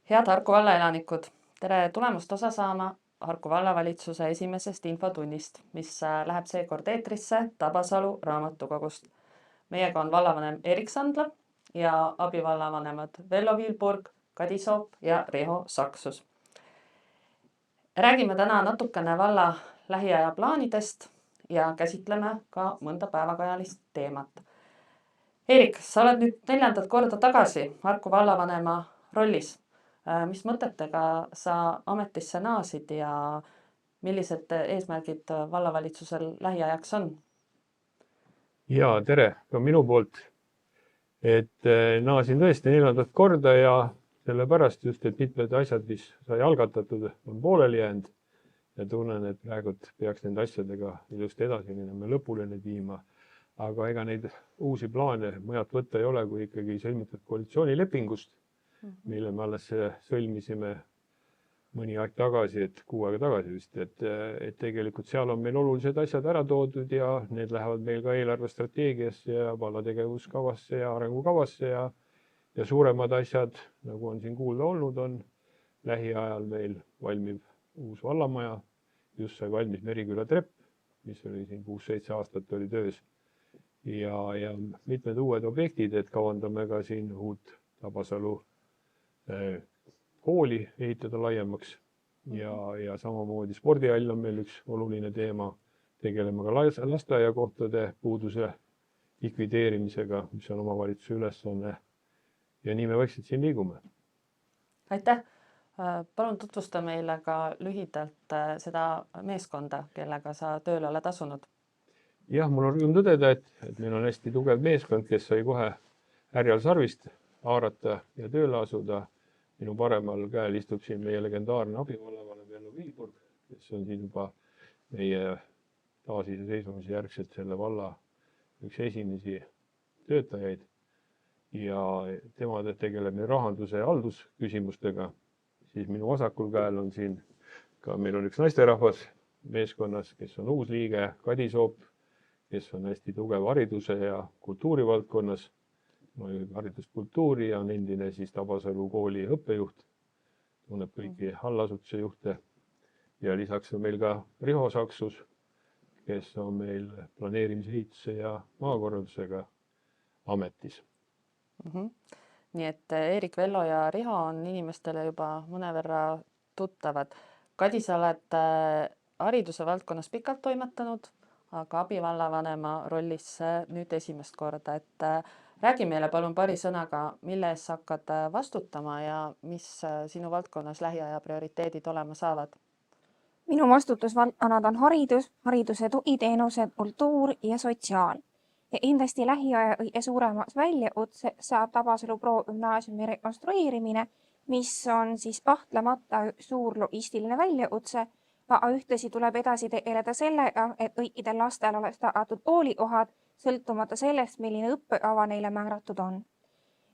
Head Harku valla elanikud, tere tulemast osa saama Harku vallavalitsuse esimesest infotunnist, mis läheb seekord eetrisse Tabasalu raamatukogust. Meiega on vallavanem Erik Sandla ja abivallavanemad Vello Viilburg, Kadi Soop ja Riho Saksus. Räägime täna natukene valla lähiaja plaanidest ja käsitleme ka mõnda päevakajalist teemat. Erik, sa oled nüüd 4. korda tagasi Harku vallavanema rollis. Mis mõtetega sa ametisse naasid ja millised eesmärgid vallavalitsusel lähiajaks on? Jaa, tere ka minu poolt. Naasin tõesti 4. korda ja sellepärast just, et mitmed asjad, mis sai algatatud, on pooleli jäänud ja tunnen, et praegu peaks nende asjadega ilusti edasi minema ja lõpule neid viima. Aga ega neid uusi plaane mujalt võtta ei ole, kui ikkagi sõlmitud koalitsioonilepingust, mille me alles sõlmisime mõni aeg tagasi, 6 aega tagasi vist, et tegelikult seal on meil olulised asjad ära toodud ja need lähevad meil ka eelarvestrateegiasse ja valla tegevuskavasse ja arengukavasse ja suuremad asjad, nagu on siin kuulda olnud, on lähiajal meil valmiv uus vallamaja, just sai valmis Meriküla trepp, mis oli siin 6-7 aastat oli töös ja mitmed uued objektid, et kavandame ka siin uut Tabasalu kooli ehitada laiemaks ja samamoodi spordihall on meil üks oluline teema. Tegeleme ka lasteaiakohtade puuduse likvideerimisega, mis on omavalitsuse ülesanne. Ja nii me vaikselt siin liigume. Aitäh! Palun tutvusta meile ka lühidalt seda meeskonda, kellega sa tööle oled asunud. Jah, mul on rõõm tõdeda, et meil on hästi tugev meeskond, kes sai kohe härjal sarvist haarata ja tööle asuda. Minu paremal käel istub siin meie legendaarne abivallavanem Vello Viilburg, kes on siin juba meie taasiseseisvumise järgselt selle valla üks esimesi töötajaid ja tema tegeleb rahanduse ja haldusküsimustega. Siis minu vasakul käel on siin ka meil on üks naisterahvas meeskonnas, kes on uus liige, Kadi Soop, kes on hästi tugev hariduse ja kultuurivaldkonnas. Ma juhin hariduskultuuri ja on endine siis Tabasalu kooli õppejuht, tunneb kõiki allasutuse juhte ja lisaks on meil ka Riho Saksus, kes on meil planeerimise, ehituse ja maakorraldusega ametis. Nii et Erik, Vello ja Riho on inimestele juba mõneverra tuttavad. Kadi, sa oled hariduse valdkonnas pikalt toimetanud, aga abivallavanema rollis nüüd esimest korda, et räägi meile palun paari sõnaga, mille ees hakkad vastutama ja mis sinu valdkonnas lähiaja prioriteedid olema saavad? Minu vastutusvaldkonnad on hariduse tugiteenused, kultuur ja sotsiaal. Ja endasti lähiaja suuremas väljautse saab Tabasalu progümnaasiumi rekonstrueerimine, mis on siis kahtlemata suur logistiline väljautse, aga ühtlasi tuleb edasi tegeleda sellega, et kõikidel lastel oleks tagatud koolikohad, sõltumata sellest, milline õppekava neile määratud on.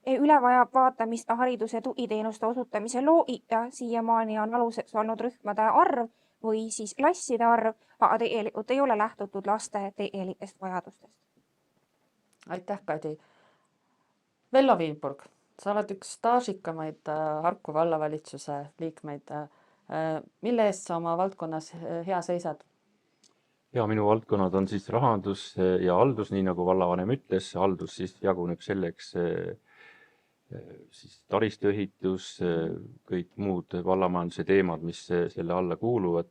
Üle vajab vaatamist hariduse tugiteenuste osutamise loogika, siiamaani on aluseks olnud rühmade arv või siis klasside arv, aga tegelikult ei ole lähtutud laste tegelikest vajadustest. Aitäh, Kadi! Vello Viilburg, sa oled üks staažikamaid Harku vallavalitsuse liikmeid. Mille eest sa oma valdkonnas hea seisad? Ja minu valdkonnad on siis rahandus ja haldus, nii nagu vallavanem ütles. Haldus siis jaguneb selleks siis taristuehitus, kõik muud vallamajanduse teemad, mis selle alla kuuluvad.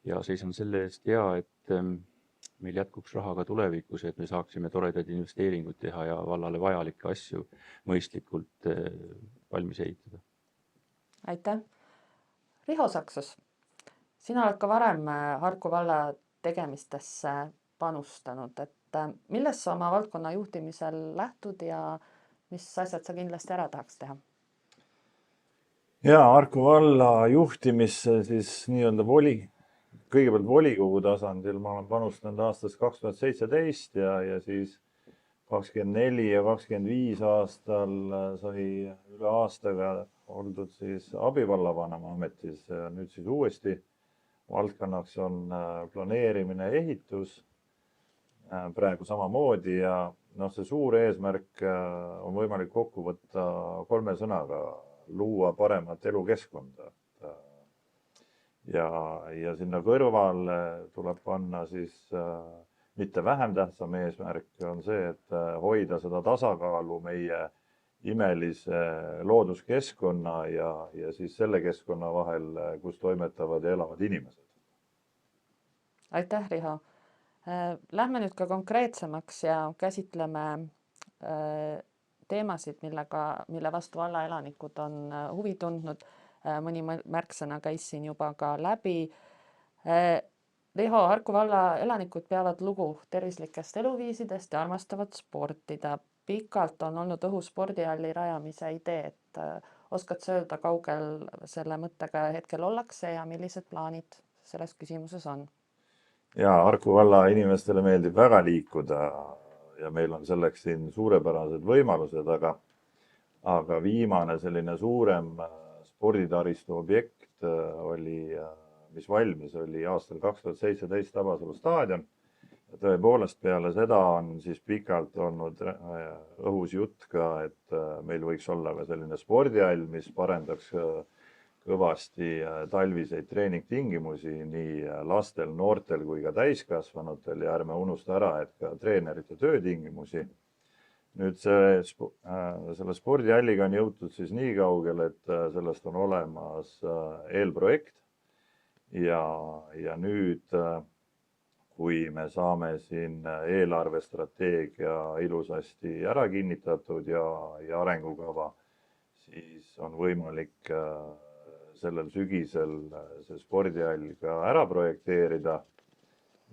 Ja seisan selle eest et meil jätkuks raha ka tulevikus, et me saaksime toredaid investeeringuid teha ja vallale vajalikke asju mõistlikult valmis ehitada. Aitäh! Riho Saksus, sina oled ka varem Harku valla tegemistesse panustanud, et millest sa oma valdkonna juhtimisel lähtud ja mis asjad sa kindlasti ära tahaks teha? Ja Harku valla juhtimisse siis nii-öelda kõigepealt volikogu tasandil ma olen panustanud aastast 2017 ja siis 24 ja 25 aastal sai üle aastaga oldud siis abivallavanema ametis. Nüüd siis uuesti valdkonnaks on planeerimine ja ehitus praegu samamoodi ja see suur eesmärk on võimalik kokku võtta 3 sõnaga. luua paremat elukeskkonda. Ja sinna kõrvale tuleb panna siis mitte vähem tähtsam eesmärk on see, et hoida seda tasakaalu meie imelise looduskeskkonna ja siis selle keskkonna vahel, kus toimetavad ja elavad inimesed. Aitäh, Riho. Lähme nüüd ka konkreetsemaks ja käsitleme teemasid, mille vastu valla elanikud on huvi tundnud. Mõni märksõna käis siin juba ka läbi. Riho, Harku valla elanikud peavad lugu tervislikest eluviisidest ja armastavad sportida. Pikalt on olnud õhus spordihalli rajamise idee, et oskad sa öelda, kaugel selle mõttega hetkel ollakse ja millised plaanid selles küsimuses on? Ja Harku valla inimestele meeldib väga liikuda ja meil on selleks siin suurepärased võimalused, aga viimane selline suurem sporditaristu objekt mis valmis oli aastal 2017 Tabasalu staadion. Ja tõepoolest peale seda on siis pikalt olnud õhus jutt ka, et meil võiks olla ka selline spordihall, mis parendaks kõvasti talviseid treeningtingimusi nii lastel, noortel kui ka täiskasvanutel ja ärme unusta ära, et ka treenerite töötingimusi. Nüüd selle spordihalliga on jõutud siis nii kaugele, et sellest on olemas eelprojekt ja nüüd, kui me saame siin eelarvestrateegia ilusasti ära kinnitatud ja arengukava, siis on võimalik sellel sügisel see spordihall ka ära projekteerida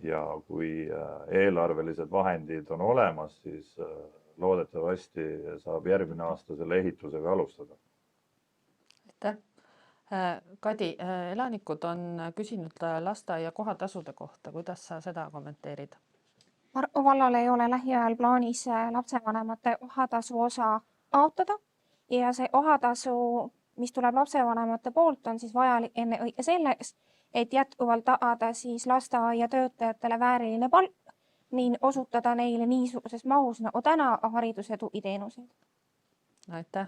ja kui eelarvelised vahendid on olemas, siis loodetavasti saab järgmine aasta selle ehitusega alustada. Aitäh. Kadi, elanikud on küsinud lasteaia kohatasude kohta. Kuidas sa seda kommenteerid? Harku vallal ei ole lähiajal plaanis lapsevanemate kohatasu osa kaotada ja see kohatasu, mis tuleb lapsevanemate poolt, on siis vajalik enne selleks, et jätkuvalt tagada siis lasteaia töötajatele vääriline palk ning osutada neile niisuguses mahus nagu täna hariduse tugiteenuseid. Aitäh.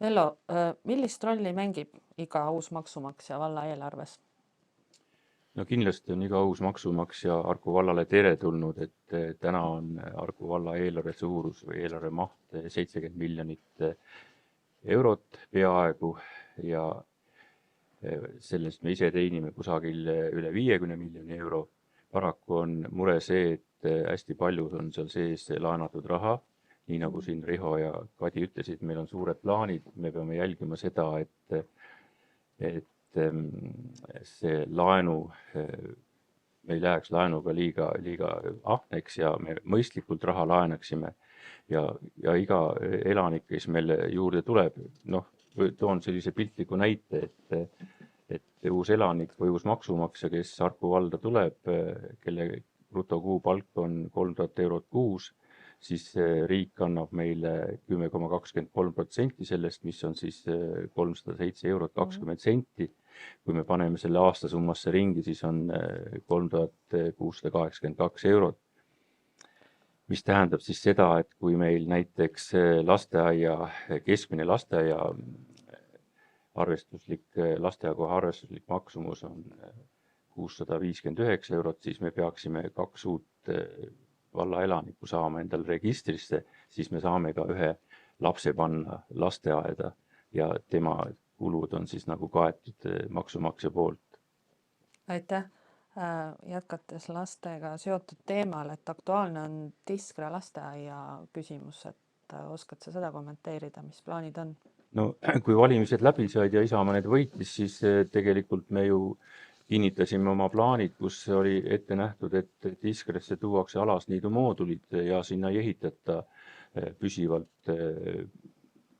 Vello, millist rolli mängib iga uus maksumaksja valla eelarves? No kindlasti on iga uus maksumaksja Harku vallale teretulnud, et täna on Harku valla eelarve suurus või eelarve maht 70 miljonit eurot peaaegu ja sellest me ise teenime kusagil üle 50 miljoni euro. Paraku on mure see, et hästi palju on seal sees laenatud raha. Nii nagu siin Riho ja Kadi ütlesid, meil on suured plaanid, me peame jälgima seda, et see laenu, me ei läheks laenuga liiga ahneks ja me mõistlikult raha laenaksime ja iga elanik, kes meile juurde tuleb, toon sellise piltliku näite, et uus elanik või uus maksumaksja, kes Harku valda tuleb, kelle brutokuupalk on 3000 eurot kuus, siis riik annab meile 10,23% sellest, mis on siis 307 eurot 20 senti. Kui me paneme selle aastasummasse ringi, siis on 3682 eurot. Mis tähendab siis seda, et kui meil näiteks keskmine lasteaiakoha arvestuslik maksumus on 659 eurot, siis me peaksime 2 uut valla elanikku saama endale registrisse, siis me saame ka ühe lapse panna lasteaeda ja tema kulud on siis nagu kaetud maksumaksja poolt. Aitäh. Jätkates lastega seotud teemal, et aktuaalne on Tiskre lasteaia küsimus, et oskad sa seda kommenteerida, mis plaanid on? No kui valimised läbi said ja Isamaa need võitis, siis tegelikult me ju kinnitasime oma plaanid, kus oli ette nähtud, et Tiskresse tuuakse alasniidu moodulid ja sinna ei ehitata püsivalt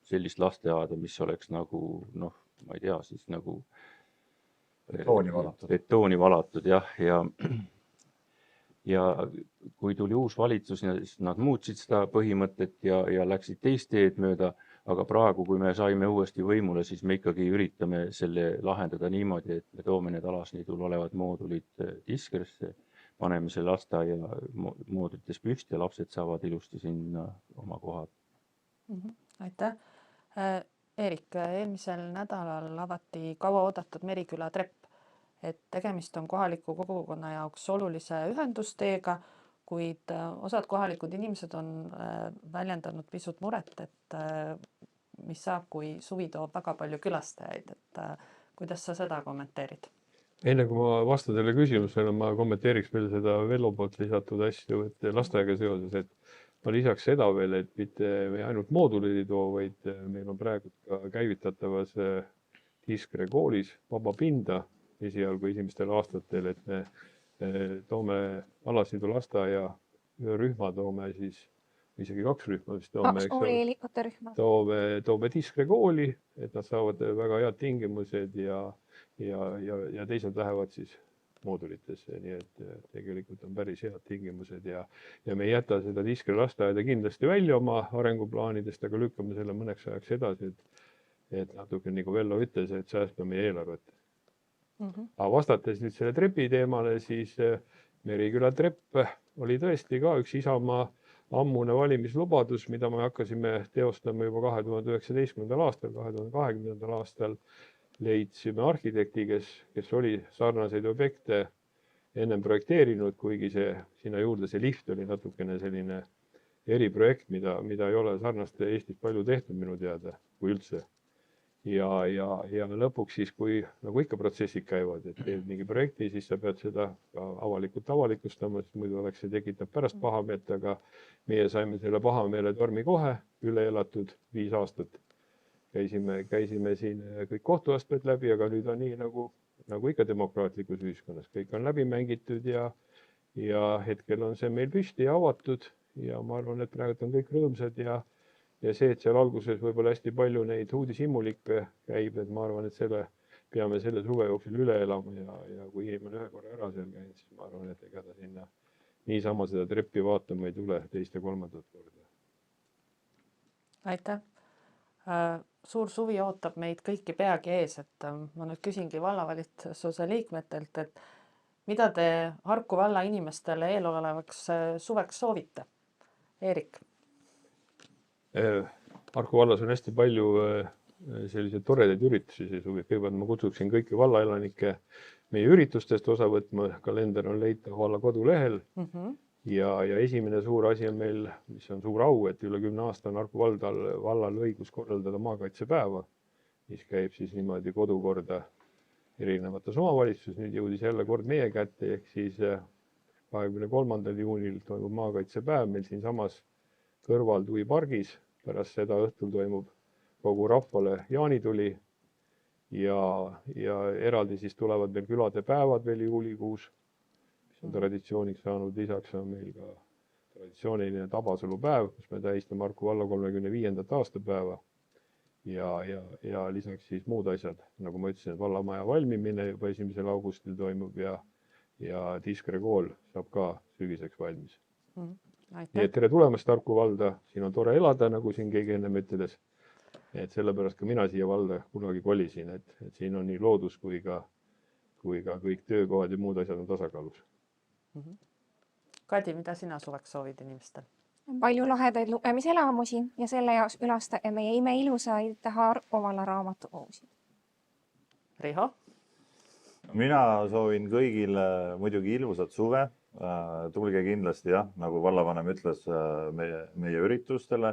sellist lasteaeda, mis oleks nagu, ma ei tea, siis nagu betooni valatud, jah. Ja kui tuli uus valitsus, siis nad muutsid seda põhimõtet ja läksid teist teed mööda, aga praegu, kui me saime uuesti võimule, siis me ikkagi üritame selle lahendada niimoodi, et me toome need alasniidul olevad moodulid Tiskresse, paneme selle lasteaia moodulites püsti ja lapsed saavad ilusti sinna oma kohad. Aitäh. Erik, eelmisel nädalal avati kauaoodatud Meriküla trepp, et tegemist on kohaliku kogukonna jaoks olulise ühendusteega, kuid osad kohalikud inimesed on väljendanud pisut muret, et mis saab, kui suvi toob väga palju külastajaid, et kuidas sa seda kommenteerid? Enne kui ma vastan selle küsimusele, ma kommenteeriks veel seda Vello poolt lisatud asju, et lasteaega seoses, et ma lisaks seda veel, et mitte ainult mooduleid ei too, vaid meil on praegu ka käivitatavas Tiskre koolis vaba pinda esialgu esimestel aastatel, et me toome Alasindu lasteaia rühma, toome siis isegi 2 rühma, vist toome, 2 koolieelikute rühma. toome Tiskre kooli, et nad saavad väga head tingimused ja teised lähevad siis moodulitesse, nii et tegelikult on päris head tingimused ja me ei jäta seda Tiskre lasteaeda kindlasti välja oma arenguplaanidest, aga lükkame selle mõneks ajaks edasi, et natuke nagu Vello ütles, et säästa meie eelarvet. Aga vastates nüüd selle trepi teemale, siis Meriküla trepp oli tõesti ka üks Isamaa ammune valimislubadus, mida me hakkasime teostama juba 2019. aastal, 2020. aastal leidsime arhitekti, kes oli sarnaseid objekte ennem projekteerinud, kuigi sinna juurde see lift oli natukene selline eriprojekt, mida ei ole sarnast Eestis palju tehtud minu teada, kui üldse. Ja lõpuks siis, kui nagu ikka protsessid käivad, et teed mingi projekti, siis sa pead seda ka avalikult avalikustama, sest muidu see tekitab pärast pahameelt, aga meie saime selle pahameele tormi kohe üle elatud 5 aastat. Käisime siin kõik kohtuastmed läbi, aga nüüd on nii nagu ikka demokraatlikus ühiskonnas. Kõik on läbi mängitud ja hetkel on see meil püsti ja avatud ja ma arvan, et praegu on kõik rõõmsad ja see, et seal alguses võib-olla hästi palju neid uudishimulikke käib, et ma arvan, et peame selle suve jooksul üle elama ja kui inimene ühe korra ära seal käinud, siis ma arvan, et ega ta sinna niisama seda treppi vaatama ei tule 2. ja 3. korda. Aitäh! Suur suvi ootab meid kõiki peagi ees, et ma nüüd küsingi vallavalitsuse liikmetelt, et mida te Harku valla inimestele eelolevaks suveks soovite? Erik? Harku vallas on hästi palju selliseid toredaid üritusi see suvi. Kõigepealt ma kutsuksin kõiki vallaelanikke meie üritustest osa võtma. Kalender on leitav valla kodulehel. Ja esimene suur asi on meil, mis on suur au, et üle 10 aasta on Harku vallal õigus korraldada maakaitsepäeva, mis käib siis niimoodi kodukorda erinevates omavalitsuses. Nüüd jõudis jälle kord meie kätte, ehk siis 23. juunil toimub maakaitsepäev meil siinsamas kõrval Tui pargis. Pärast seda õhtul toimub kogu rahvale jaanituli ja eraldi siis tulevad meil külade päevad veel juulikuus, mis on traditsiooniks saanud. Lisaks on meil ka traditsiooniline Tabasalu päev, kus me tähistame Harku valla 35. aastapäeva ja lisaks siis muud asjad, nagu ma ütlesin, et vallamaja valmimine juba 1. augustil toimub ja Tiskre kool saab ka sügiseks valmis. Nii et tere tulemast Harku valda, siin on tore elada, nagu siin keegi ennem ütles. Et sellepärast ka mina siia valda kunagi kolisin, et siin on nii loodus kui ka kõik töökohad ja muud asjad on tasakaalus. Kadi, mida sina suveks soovid inimestel? Palju lahedaid lugemiselamusi ja selle jaoks külastage meie imeilusaid Harku valla raamatukogusid. Riho? Mina soovin kõigile muidugi ilusat suve. Tulge kindlasti, nagu vallavanem ütles, meie üritustele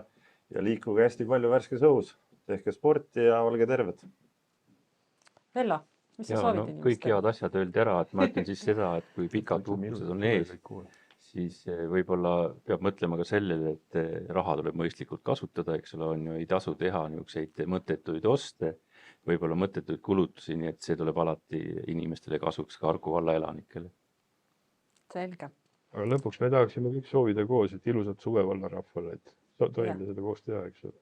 ja liikuge hästi palju värskes õhus. Tehke sporti ja olge terved. Vello, mis sa soovid inimestele? Kõik head asjad öeldi ära, et ma ütlen siis seda, et kui pikad puhkused on ees, siis võib-olla peab mõtlema ka sellele, et raha tuleb mõistlikult kasutada, eks ole, on ju, ei tasu teha niisuguseid mõttetuid oste, võib-olla mõttetuid kulutusi, nii et see tuleb alati inimestele kasuks ka Harku valla elanikele. Selge. Aga lõpuks me tahaksime kõik soovida koos, et ilusat suve valla rahvale, et tohime seda koos teha, eks ole.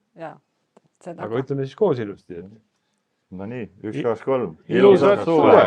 Aga ütleme siis koos ilusti. No nii, 1, 2, 3. Ilusat suve!